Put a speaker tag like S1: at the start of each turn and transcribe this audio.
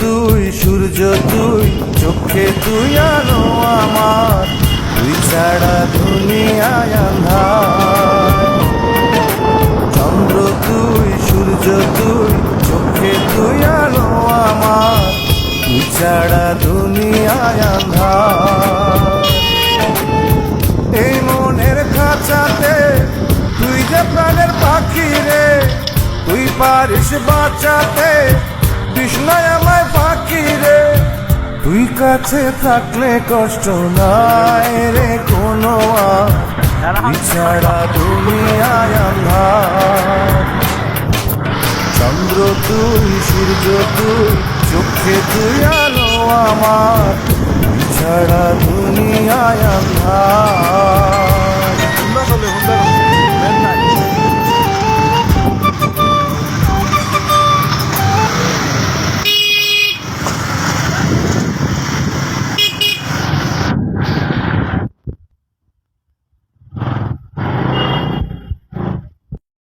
S1: তুই, সূর্য তুই, চোখে তুই আলো আমার, তুই ছাড়া দুনিয়ায় আঁধার। চন্দ্র তুই, সূর্য তুই, চোখে তুই আলো আমার, তুই ছাড়া দুনিয়ায় আঁধার। এই মনের খাঁচাতে তুই যে প্রাণের পাখি রে, তুই পারিস বাঁচাতে কৃষ্ণায় আমায় পাখি রে। তুই কাছে থাকলে কষ্ট নাই রে কোনো, তুই ছাড়া দুনিয়ায় আঁধার। চন্দ্র তুই, সূর্য তুই, চোখে তুই আলো আমার, তুই ছাড়া দুনিয়ায় আঁধার।